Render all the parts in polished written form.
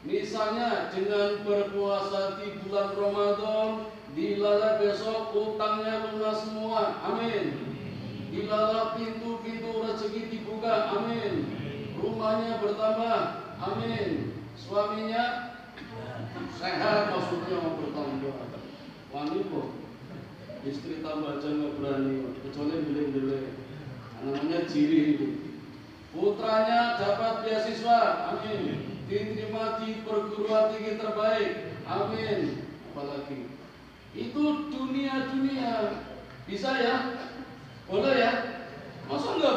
Misalnya dengan berpuasa di bulan Ramadan, dilala besok utangnya lunas semua, amin. Dilala pintu-pintu rezeki dibuka, amin. Rumahnya bertambah, amin. Suaminya sehat, maksudnya mau bertambah. Wanita, istri tambah aja nggak berani, kecuali beli-beli. Namanya jiri itu. Putranya dapat beasiswa, amin. Diterima di perguruan tinggi terbaik, amin. Apalagi itu dunia bisa ya, boleh ya, masa enggak?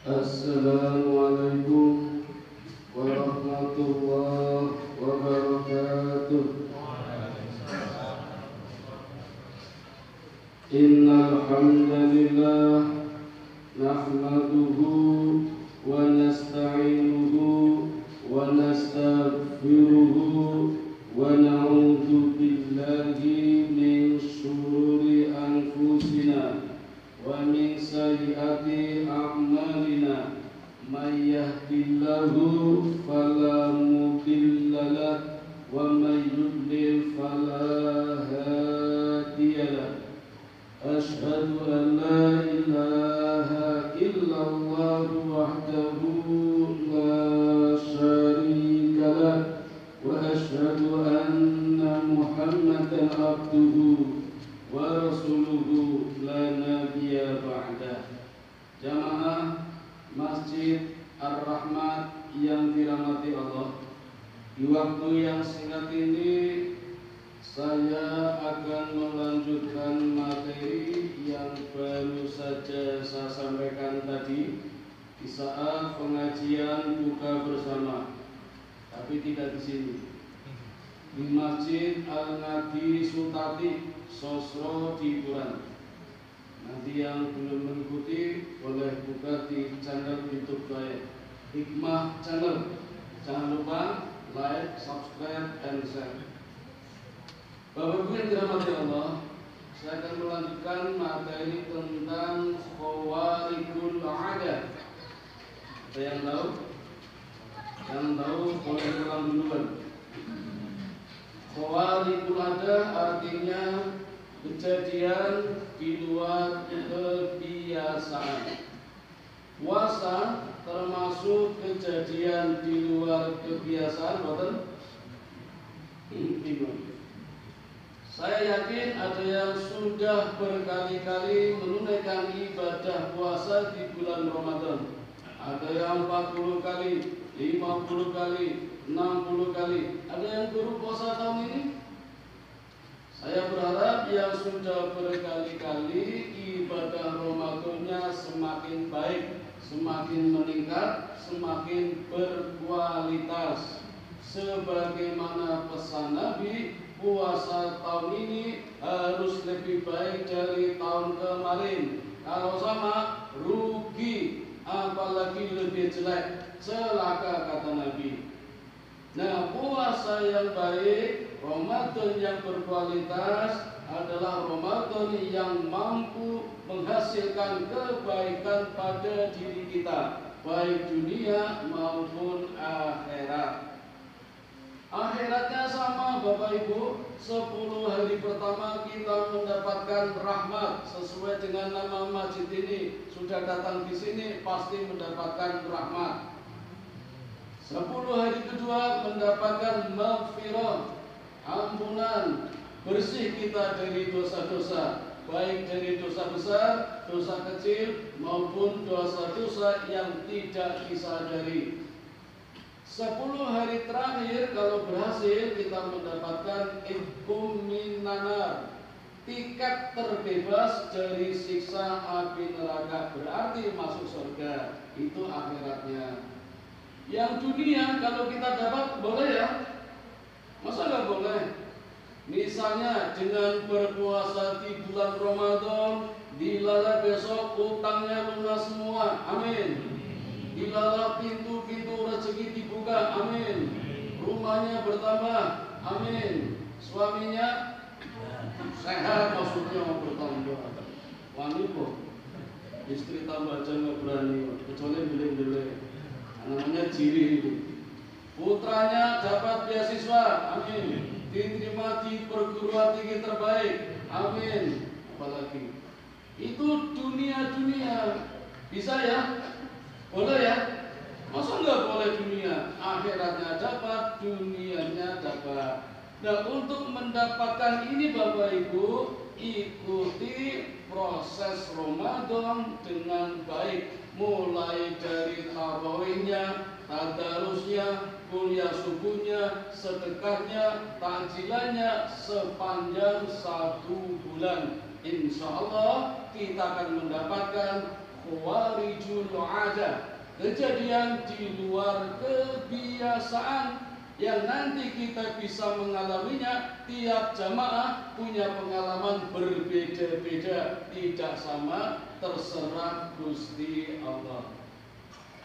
Assalamualaikum warahmatullahi wabarakatuh. Innal hamdalillah nahmaduhu wa nasta'inuhu wa nastaghfiruhu wa na'udzu billahi min shururi anfusina wa min sayyiati a'malina. May yahdihillahu fala mudilla lahu wa may yudlil fala hadiya lahu. Asyhadu an la ilaha illallah wahdahu la syarika lah wa asyhadu anna Muhammadan abduhu wa rasuluhu la nabiyya ba'dah. Jamaah Masjid Ar-Rahmat yang dirahmati Allah, di waktu yang singkat ini saya akan melanjutkan materi yang baru saja saya sampaikan tadi di saat pengajian buka bersama, tapi tidak di sini, di Masjid Al-Ngadi Sutati Sosro di Buran. Nanti yang belum mengikuti boleh buka di channel YouTube saya, Hikmah Channel. Jangan lupa like, subscribe, and share. Bapak Ibu yang dirahmati Allah, saya akan melanjutkan materi tentang khawarikul ada. Ada yang tahu? Yang tahu boleh ulang duluan. Khawarikul ada artinya kejadian di luar kebiasaan. Puasa termasuk kejadian di luar kebiasaan, betul? Saya yakin ada yang sudah berkali-kali menunaikan ibadah puasa di bulan Ramadan. Ada yang 40 kali, 50 kali, 60 kali. Ada yang baru puasa tahun ini? Saya berharap yang sudah berkali-kali ibadah Ramadannya semakin baik, semakin meningkat, semakin berkualitas. Sebagaimana pesan Nabi, puasa tahun ini harus lebih baik dari tahun kemarin. Kalau sama, rugi, apalagi lebih jelek, celaka kata Nabi. Nah, puasa yang baik, Ramadan yang berkualitas adalah Ramadan yang mampu menghasilkan kebaikan pada diri kita, baik dunia maupun akhirat. Akhiratnya sama Bapak Ibu, 10 hari pertama kita mendapatkan rahmat sesuai dengan nama masjid ini. Sudah datang di sini pasti mendapatkan rahmat. 10 hari kedua mendapatkan maghfirah, ampunan, bersih kita dari dosa-dosa, baik dari dosa besar, dosa kecil maupun dosa-dosa yang tidak disadari. 10 hari terakhir kalau berhasil kita mendapatkan ihkum minanar, tiket terbebas dari siksa api neraka, berarti masuk surga. Itu akhiratnya. Yang dunia kalau kita dapat boleh ya, masa nggak boleh? Misalnya dengan berpuasa di bulan Ramadan, dilala besok utangnya lunas semua, amin. Dilala pintu-pintu rezeki dibuka, amin. Rumahnya bertambah, amin. Suaminya sehat, maksudnya mau bertambah. Wanita, istri tambah aja nggak berani, kecuali beli-beli. Namanya jiri itu. Putranya dapat beasiswa, amin. Diterima di perguruan tinggi terbaik, amin. Apalagi itu dunia bisa ya, boleh ya. Masa nggak boleh dunia? Akhiratnya dapat, dunianya dapat. Nah, untuk mendapatkan ini Bapak Ibu, ikuti proses Ramadan dengan baik, mulai dari tarawihnya, tadarusnya, kuliah subuhnya, sedekahnya, takjilannya sepanjang 1 bulan. Insya Allah kita akan mendapatkan khawarijul adah, kejadian di luar kebiasaan yang nanti kita bisa mengalaminya. Tiap jamaah punya pengalaman berbeda-beda, tidak sama, terserah Gusti Allah.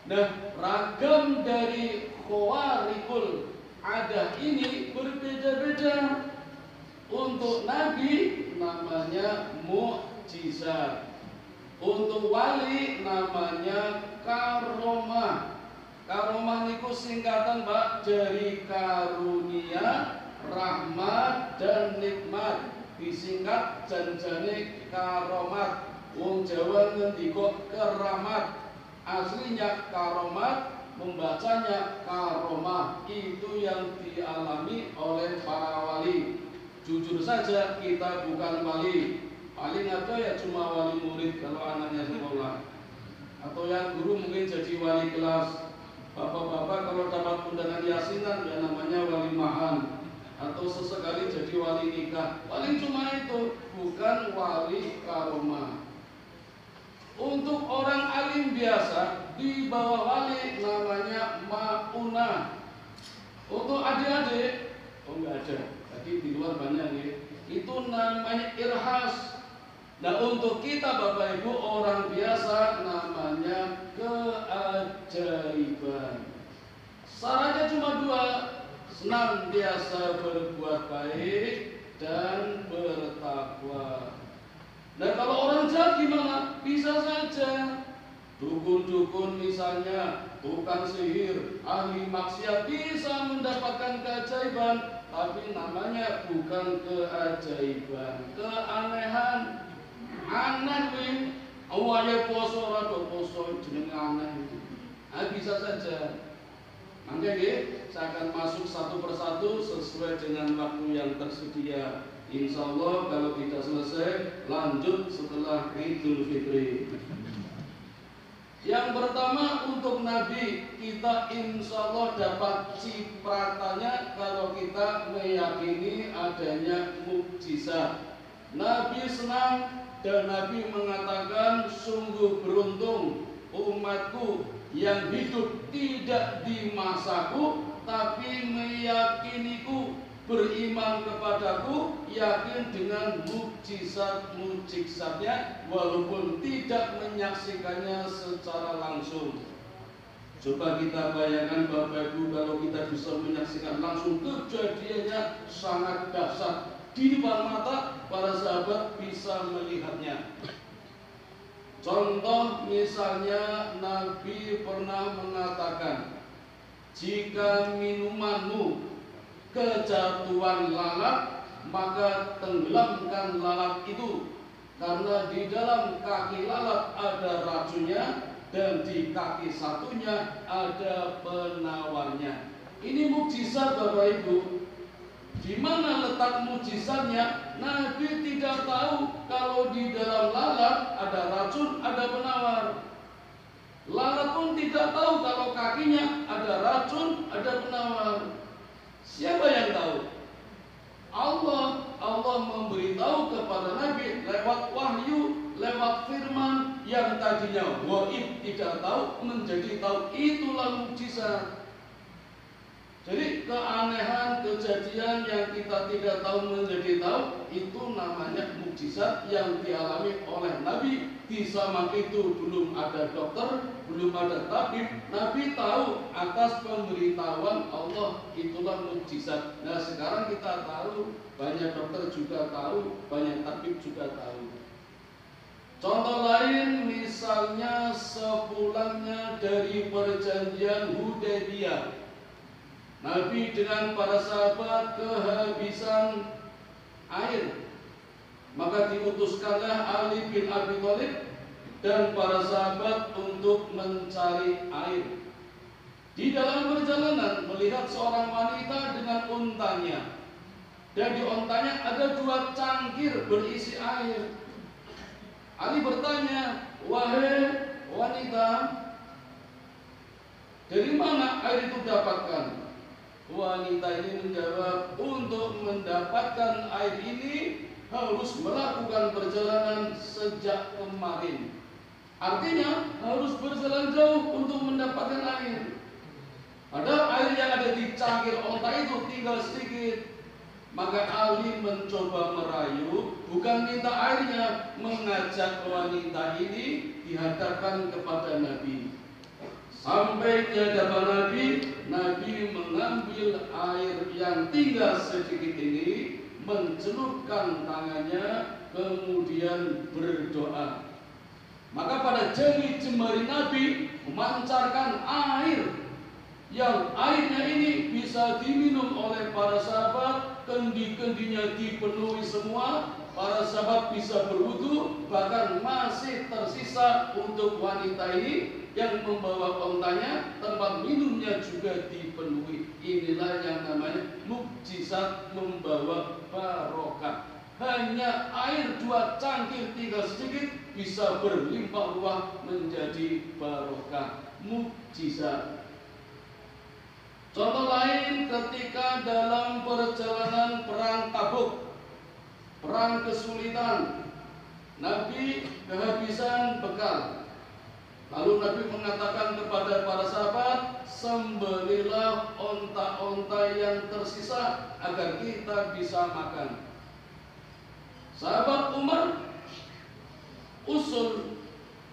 Nah, ragam dari khawarikul adah ini berbeda-beda. Untuk Nabi namanya mukjizat, untuk wali namanya karomah. Karomah niku singkatan Pak dari karunia, rahmat dan nikmat. Disingkat janjane karomat. Wong Jawa ngendika keramat. Aslinya karomat, membacanya karomah. Itu yang dialami oleh para wali. Jujur saja kita bukan wali. Paling ada ya cuma wali murid kalau anaknya sekolah. Atau yang guru mungkin jadi wali kelas. Bapak-bapak kalau dapat undangan yasinan ya namanya wali mahan. Atau sesekali jadi wali nikah. Paling cuma itu, bukan wali karomah. Untuk orang alim biasa di bawah wali namanya maunah. Untuk adik-adik, oh enggak ada. Tadi di luar banyak ya. Itu namanya irhas. Nah, untuk kita Bapak Ibu orang biasa namanya keajaiban. Syaratnya cuma 2, senantiasa berbuat baik dan bertakwa. Nah, kalau orang jahat gimana? Bisa saja dukun-dukun misalnya, tukang sihir, ahli maksiat bisa mendapatkan keajaiban, tapi namanya bukan keajaiban, keanehan. Aneh wing, awalnya poso rada poso jenenge aneh. Bisa saja. Mangke saya akan masuk satu persatu sesuai dengan waktu yang tersedia. Insya Allah kalau tidak selesai lanjut setelah Idul Fitri. Yang pertama untuk Nabi, kita insya Allah dapat cipratannya kalau kita meyakini adanya mukjizat. Nabi senang dan Nabi mengatakan, sungguh beruntung umatku yang hidup tidak di masaku, tapi meyakiniku, beriman kepadaku, yakin dengan mukjizat-mukjizatnya walaupun tidak menyaksikannya secara langsung. Coba kita bayangkan Bapak Ibu, kalau kita bisa menyaksikan langsung kejadiannya sangat dahsyat di depan mata, para sahabat bisa melihatnya. Contoh misalnya Nabi pernah mengatakan, jika minumanmu kejatuhan lalat, maka tenggelamkan lalat itu, karena di dalam kaki lalat ada racunnya dan di kaki satunya ada penawarnya. Ini mukjizat Bapak Ibu. Di mana letak mukjizatnya? Nabi tidak tahu kalau di dalam lalat ada racun, ada penawar. Lalat pun tidak tahu kalau kakinya ada racun, ada penawar. Siapa yang tahu? Allah. Allah memberitahu kepada Nabi lewat wahyu, lewat firman yang tadinya waib, tidak tahu, menjadi tahu. Itulah mukjizat. Jadi keanehan, kejadian yang kita tidak tahu menjadi tahu, itu namanya mukjizat yang dialami oleh Nabi. Di zaman itu belum ada dokter, belum ada tabib. Nabi tahu atas pemberitahuan Allah, itulah mukjizat. Nah, sekarang kita tahu, banyak dokter juga tahu, banyak tabib juga tahu. Contoh lain misalnya sepulangnya dari perjanjian Hudaybiyah, Nabi dengan para sahabat kehabisan air, maka diutuskanlah Ali bin Abi Thalib dan para sahabat untuk mencari air. Di dalam perjalanan melihat seorang wanita dengan untanya, dan di untanya ada 2 cangkir berisi air. Ali bertanya, "Wahai wanita, dari mana air itu dapatkan?" Wanita ini menjawab, "Untuk mendapatkan air ini harus melakukan perjalanan sejak kemarin." Artinya harus berjalan jauh untuk mendapatkan air. Padahal air yang ada di cangkir onta itu tinggal sedikit. Maka Ali mencoba merayu, bukan minta airnya, mengajak wanita ini dihadapkan kepada Nabi. Sampai di hadapan Nabi, Nabi mengambil air yang tinggal sedikit ini, mencelupkan tangannya, kemudian berdoa. Maka pada jari-jemari Nabi memancarkan air, yang airnya ini bisa diminum oleh para sahabat, kendi-kendinya dipenuhi semua, para sahabat bisa berwudu, bahkan masih tersisa untuk wanita ini yang membawa ontanya, tempat minumnya juga dipenuhi. Inilah yang namanya mukjizat membawa barokah. Hanya air 2 cangkir tinggal sedikit bisa berlimpah ruah menjadi barokah, mukjizat. Contoh lain ketika dalam perjalanan perang Tabuk, perang kesulitan, Nabi kehabisan bekal. Lalu Nabi mengatakan kepada para sahabat, "Sembelilah onta-onta yang tersisa agar kita bisa makan." Sahabat Umar usul,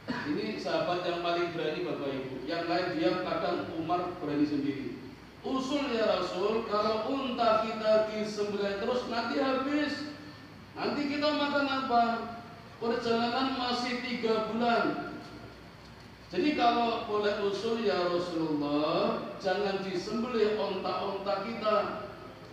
ini sahabat yang paling berani Bapak Ibu, yang lain diam, kadang Umar berani sendiri. "Usul ya Rasul, kalau unta kita disembelih terus nanti habis. Nanti kita makan apa? Perjalanan masih 3 bulan. Jadi kalau boleh usul ya Rasulullah, jangan disembelih onta-onta kita.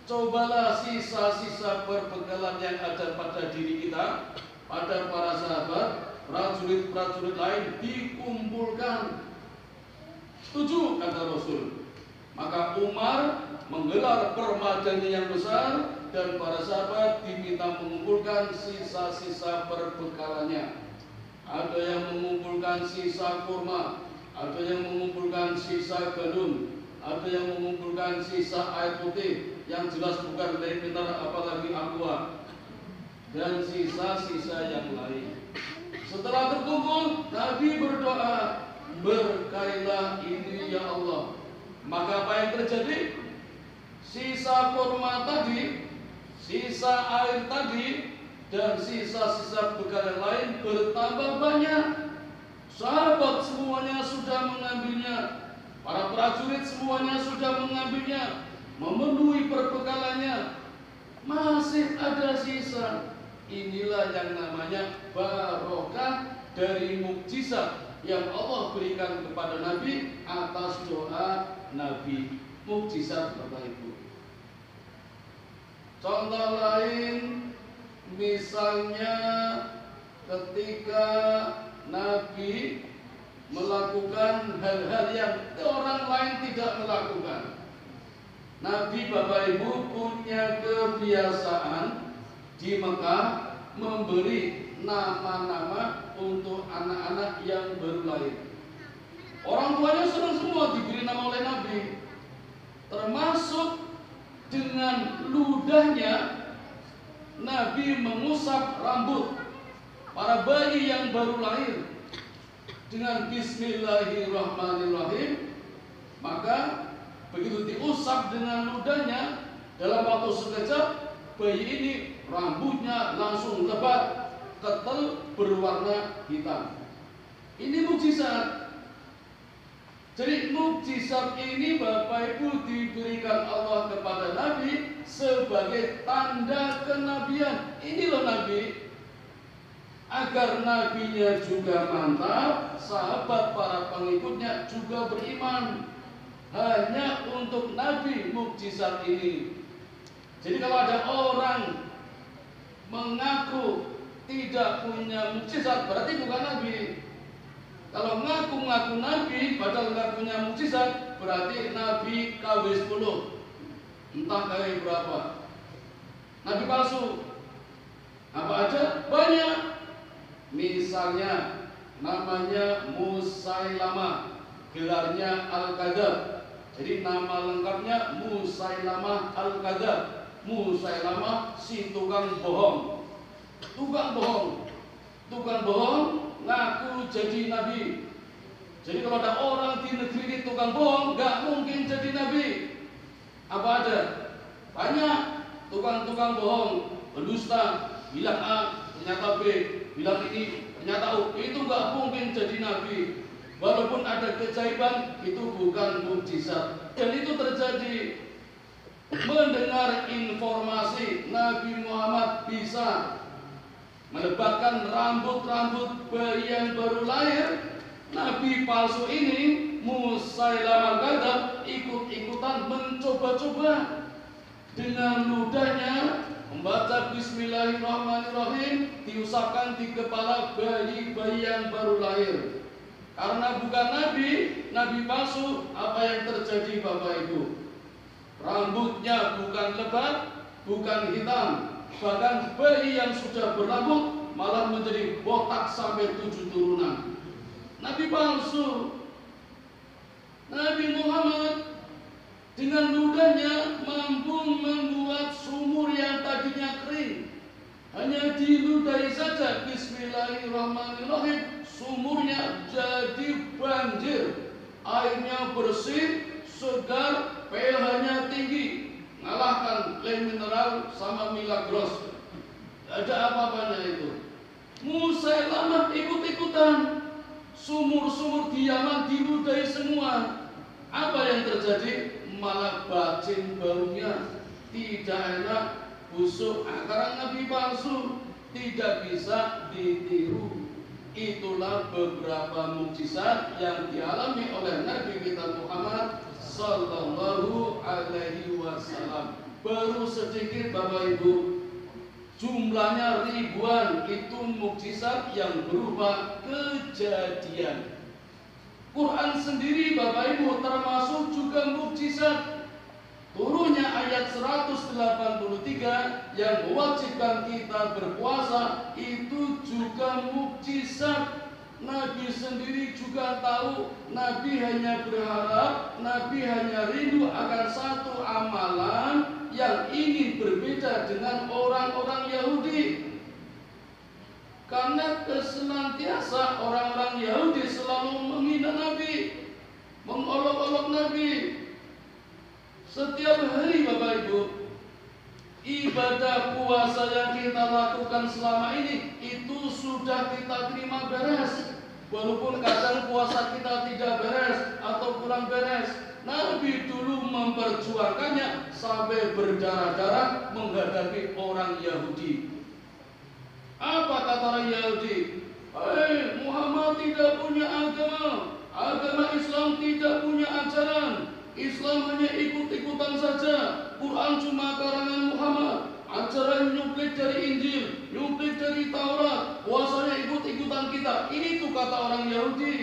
Cobalah sisa-sisa perbekalan yang ada pada diri kita, pada para sahabat, prajurit-prajurit lain dikumpulkan." "Setuju," kata Rasul. Maka Umar menggelar permadani yang besar dan para sahabat diminta mengumpulkan sisa-sisa perbekalannya. Ada yang mengumpulkan sisa kurma, ada yang mengumpulkan sisa gandum, ada yang mengumpulkan sisa air putih yang jelas bukan dari mineral apalagi aqua, dan sisa-sisa yang lain. Setelah terkumpul, Nabi berdoa, "Berkailah ini ya Allah." Maka apa yang terjadi? Sisa kurma tadi, sisa air tadi, dan sisa-sisa bekal yang lain bertambah banyak. Sahabat semuanya sudah mengambilnya, para prajurit semuanya sudah mengambilnya, memenuhi perbekalannya. Masih ada sisa. Inilah yang namanya barokah dari mukjizat yang Allah berikan kepada Nabi atas doa Nabi. Mukjizat Bapak Ibu. Contoh lain misalnya ketika Nabi melakukan hal-hal yang orang lain tidak melakukan. Nabi Bapak Ibu punya kebiasaan di Mekah memberi nama-nama untuk anak-anak yang baru lahir. Orang tuanya senang semua diberi nama oleh Nabi, termasuk dengan ludahnya Nabi mengusap rambut para bayi yang baru lahir dengan Bismillahirrahmanirrahim. Maka begitu diusap dengan ludahnya, dalam waktu sekejap bayi ini rambutnya langsung lebat, ketel, berwarna hitam. Ini mukjizat. Jadi mukjizat ini Bapak Ibu diberikan Allah kepada Nabi sebagai tanda kenabian. Ini loh Nabi. agar nabinya juga mantap, sahabat para pengikutnya juga beriman. Hanya untuk Nabi mukjizat ini. Jadi kalau ada orang mengaku tidak punya mukjizat, berarti bukan Nabi. Kalau ngaku-ngaku Nabi padahal nggak punya mukjizat, berarti Nabi KW 10, entah KW berapa. Nabi palsu. Apa aja? Banyak. Misalnya namanya Musailamah, gelarnya Al-Kadzab. Jadi nama lengkapnya Musailamah Al-Kadzab. Musailamah si tukang bohong. Tukang bohong. Tukang bohong ngaku jadi nabi. Jadi kalau ada orang di negeri ini tukang bohong, nggak mungkin jadi nabi. Apa ada? Banyak tukang-tukang bohong, pendusta, bilang A, ternyata B, bilang ini, ternyata U. Itu nggak mungkin jadi nabi. Walaupun ada keajaiban, itu bukan mukjizat. Dan itu terjadi. Mendengar informasi Nabi Muhammad bisa melebatkan rambut-rambut bayi yang baru lahir, Nabi palsu ini Musailamah Kadzab ikut-ikutan mencoba-coba dengan ludahnya membaca Bismillahirrahmanirrahim, diusapkan di kepala bayi-bayi yang baru lahir. Karena bukan Nabi, Nabi palsu, apa yang terjadi Bapak Ibu? Rambutnya bukan lebat, bukan hitam, bahkan bayi yang sudah berambut malah menjadi botak sampai 7 turunan. Nabi palsu. Nabi Muhammad dengan ludahnya mampu membuat sumur yang tadinya kering. Hanya diludahi saja Bismillahirrahmanirrahim, sumurnya jadi banjir. Airnya bersih, segar, pH-nya tinggi, ngalahkan Le Mineral sama Milagros. Ada apa-apanya itu. Musailamah ikut-ikutan. Sumur-sumur di Yaman diludahi semua. Apa yang terjadi? Malah bacin baunya tidak enak, busuk. Karena Nabi palsu, tidak bisa ditiru. Itulah beberapa mukjizat yang dialami oleh Nabi kita Muhammad Sallallahu Alaihi Wasallam. Baru sedikit Bapak Ibu, jumlahnya ribuan. Itu mukjizat yang berupa kejadian. Quran sendiri Bapak Ibu termasuk juga mukjizat. Turunnya ayat 183 yang mewajibkan kita berpuasa itu juga mukjizat. Nabi sendiri juga tahu, Nabi hanya berharap, Nabi hanya rindu akan satu amalan yang ingin berbeda dengan orang-orang Yahudi. Karena senantiasa orang-orang Yahudi selalu menghina Nabi, mengolok-olok Nabi. Setiap hari Bapak Ibu, ibadah puasa yang kita lakukan selama ini itu sudah kita terima beres. Walaupun kadang puasa kita tidak beres atau kurang beres, Nabi dulu memperjuangkannya sampai berdarah-darah menghadapi orang Yahudi. Apa kata orang Yahudi? Muhammad tidak punya agama, agama Islam tidak punya ajaran, Islam hanya ikut-ikutan saja, Quran cuma karangan Muhammad, ajaran nyuplik dari Injil, nyuplik dari Taurat, puasanya ikut-ikutan kita. Ini tuh kata orang Yahudi.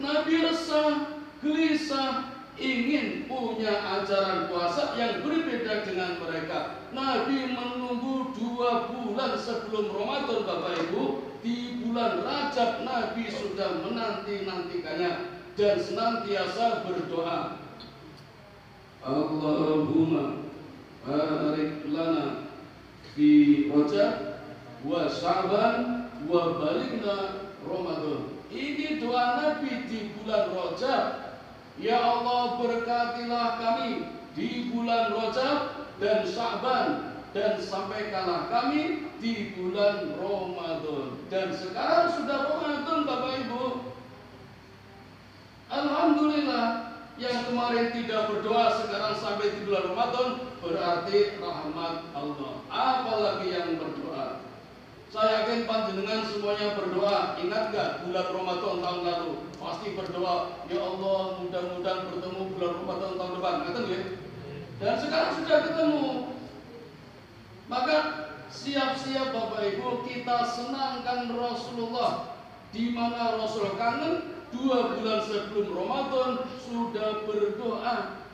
Nabi resah, gelisah, ingin punya ajaran puasa yang berbeda dengan mereka. Nabi menunggu 2 bulan sebelum Ramadan Bapak Ibu. Di bulan Rajab Nabi sudah menanti-nantikannya dan senantiasa berdoa, Allahumma barik lana fi Rajab wa Sya'ban wa balighna Ramadan. Ini doa Nabi di bulan Rajab. Ya Allah, berkatilah kami di bulan Rajab dan Sya'ban, dan sampaikanlah kami di bulan Ramadan. Dan sekarang sudah Ramadan Bapak Ibu. Alhamdulillah, yang kemarin tidak berdoa sekarang sampai di bulan Ramadan, berarti rahmat Allah. Apalagi yang berdoa. Saya yakin panjenengan semuanya berdoa. Ingat gak bulan Ramadan tahun lalu? Pasti berdoa, ya Allah mudah-mudahan bertemu bulan Ramadan tahun depan. Ngerti ya? Dan sekarang sudah ketemu. Maka siap-siap Bapak Ibu, kita senangkan Rasulullah. Di mana Rasul kangen 2 bulan sebelum Ramadan sudah berdoa.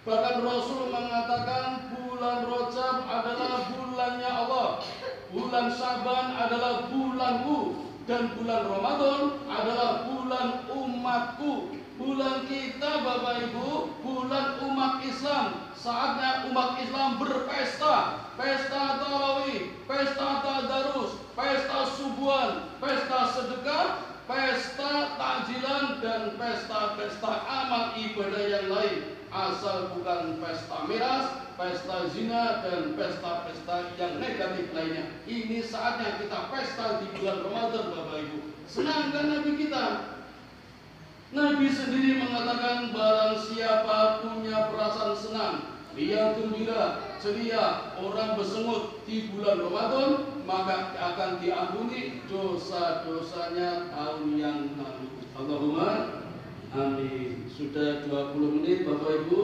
Bahkan Rasul mengatakan bulan Rajab adalah bulannya Allah, bulan Syaban adalah bulanku, dan bulan Ramadan adalah bulan umatku. Bulan kita Bapak Ibu, bulan umat Islam. Saatnya umat Islam berpesta. Pesta tarawih, pesta tadarus, pesta subuhan, pesta sedekah, pesta takjilan, dan pesta-pesta amal ibadah yang lain. Asal bukan pesta miras, pesta zina, dan pesta-pesta yang negatif lainnya. Ini saatnya kita pesta di bulan Ramadan Bapak Ibu. Senangkan Nabi kita. Nabi sendiri mengatakan barang siapa punya perasaan senang, dia gembira, ceria, orang bersengut di bulan Ramadan, maka akan diampuni dosa-dosanya tahun yang lalu. Allahumma amin. Sudah 20 menit Bapak Ibu.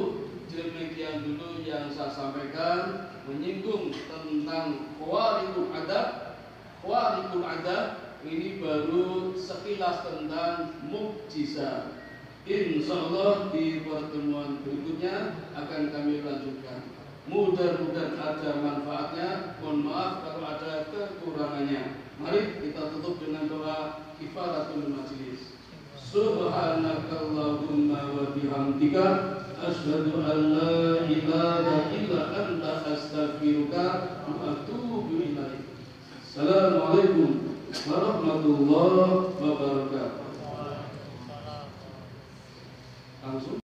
Demikian dulu yang saya sampaikan, menyinggung tentang khawarikul adab. Khawarikul adab ini baru sekilas tentang mukjizat. Insya Allah di pertemuan berikutnya akan kami lanjutkan. Mudah-mudahan ada manfaatnya. Mohon maaf kalau ada kekurangannya. Mari kita tutup dengan doa kifaratul majlis. Subhanakallahumma wa bihamdika asyhadu an la ilaha illa anta astaghfiruka wa atubu ilaik. Assalamualaikum warahmatullahi wabarakatuh. Langsung